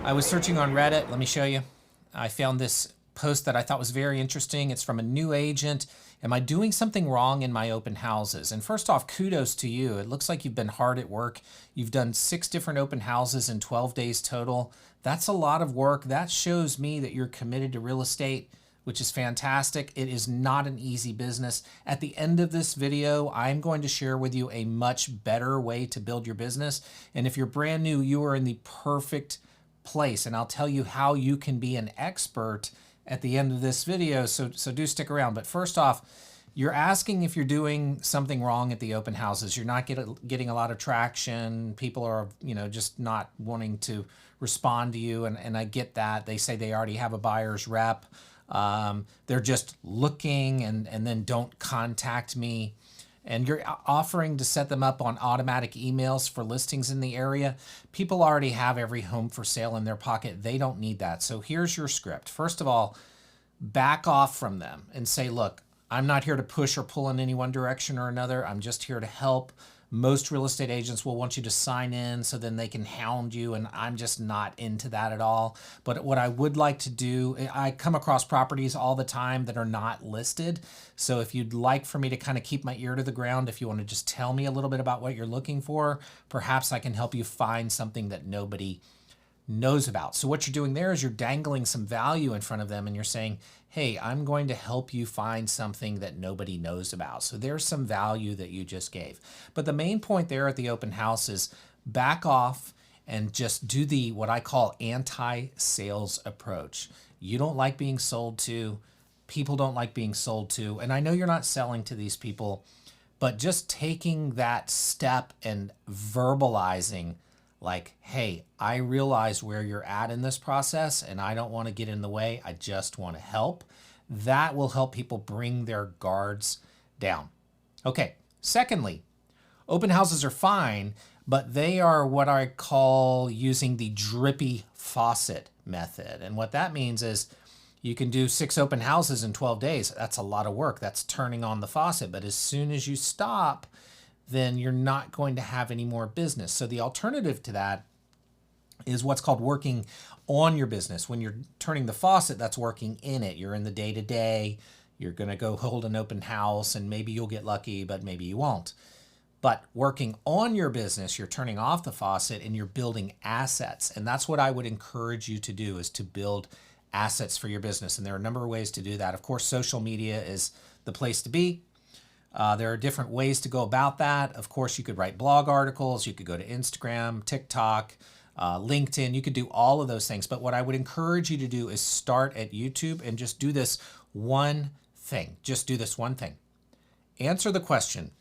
I was searching on Reddit. Let me show you. I found this post that I thought was very interesting. It's from a new agent. Am I doing something wrong in my open houses? And first off, kudos to you. It looks like you've been hard at work. You've done 6 different open houses in 12 days total. That's a lot of work. That shows me that you're committed to real estate, which is fantastic. It is not an easy business. At the end of this video, I'm going to share with you a much better way to build your business. And if you're brand new, you are in the perfect place. And I'll tell you how you can be an expert at the end of this video. So do stick around. But first off, you're asking if you're doing something wrong at the open houses. You're not getting a lot of traction. People are, just not wanting to respond to you. And I get that. They say they already have a buyer's rep. They're just looking and then don't contact me. And you're offering to set them up on automatic emails for listings in the area. People already have every home for sale in their pocket. They don't need that. So here's your script. First of all, back off from them and say, look, I'm not here to push or pull in any one direction or another. I'm just here to help. Most real estate agents will want you to sign in so then they can hound you, and I'm just not into that at all. But what I would like to do, I come across properties all the time that are not listed. So if you'd like for me to kind of keep my ear to the ground, if you want to just tell me a little bit about what you're looking for, perhaps I can help you find something that nobody knows about. So what you're doing there is you're dangling some value in front of them and you're saying, hey, I'm going to help you find something that nobody knows about. So there's some value that you just gave. But the main point there at the open house is back off and just do the what I call anti-sales approach. You don't like being sold to. People don't like being sold to. And I know you're not selling to these people, but just taking that step and verbalizing like, hey, I realize where you're at in this process and I don't want to get in the way. I just want to help. That will help people bring their guards down. Okay, secondly, open houses are fine, but they are what I call using the drippy faucet method. And what that means is you can do 6 open houses in 12 days. That's a lot of work. That's turning on the faucet. But as soon as you stop, then you're not going to have any more business. So the alternative to that is what's called working on your business. When you're turning the faucet, that's working in it. You're in the day-to-day. You're going to go hold an open house and maybe you'll get lucky, but maybe you won't. But working on your business, you're turning off the faucet and you're building assets. And that's what I would encourage you to do, is to build assets for your business. And there are a number of ways to do that. Of course, social media is the place to be. There are different ways to go about that. Of course, you could write blog articles. You could go to Instagram, TikTok, LinkedIn. You could do all of those things. But what I would encourage you to do is start at YouTube and just do this one thing. Just do this one thing. Answer the question,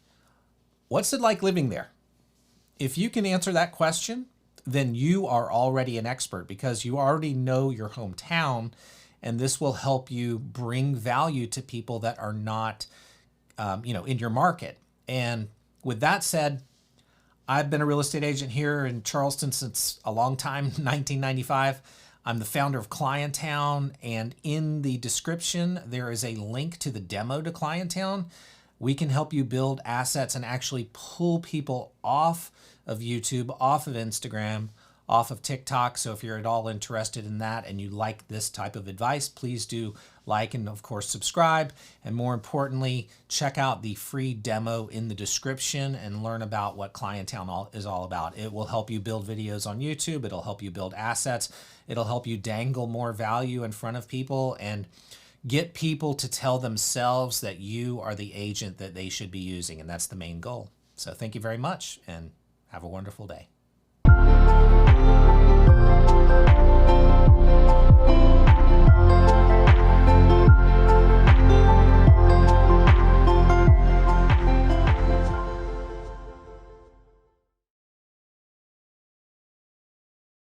what's it like living there? If you can answer that question, then you are already an expert because you already know your hometown, and this will help you bring value to people that are not in your market. And with that said, I've been a real estate agent here in Charleston since a long time, 1995. I'm the founder of Clienttown, and in the description, there is a link to the demo to Clienttown. We can help you build assets and actually pull people off of YouTube, off of Instagram, off of TikTok. So if you're at all interested in that and you like this type of advice, please do like and of course subscribe. And more importantly, check out the free demo in the description and learn about what Clienttown is all about. It will help you build videos on YouTube. It'll help you build assets. It'll help you dangle more value in front of people and get people to tell themselves that you are the agent that they should be using. And that's the main goal. So thank you very much and have a wonderful day.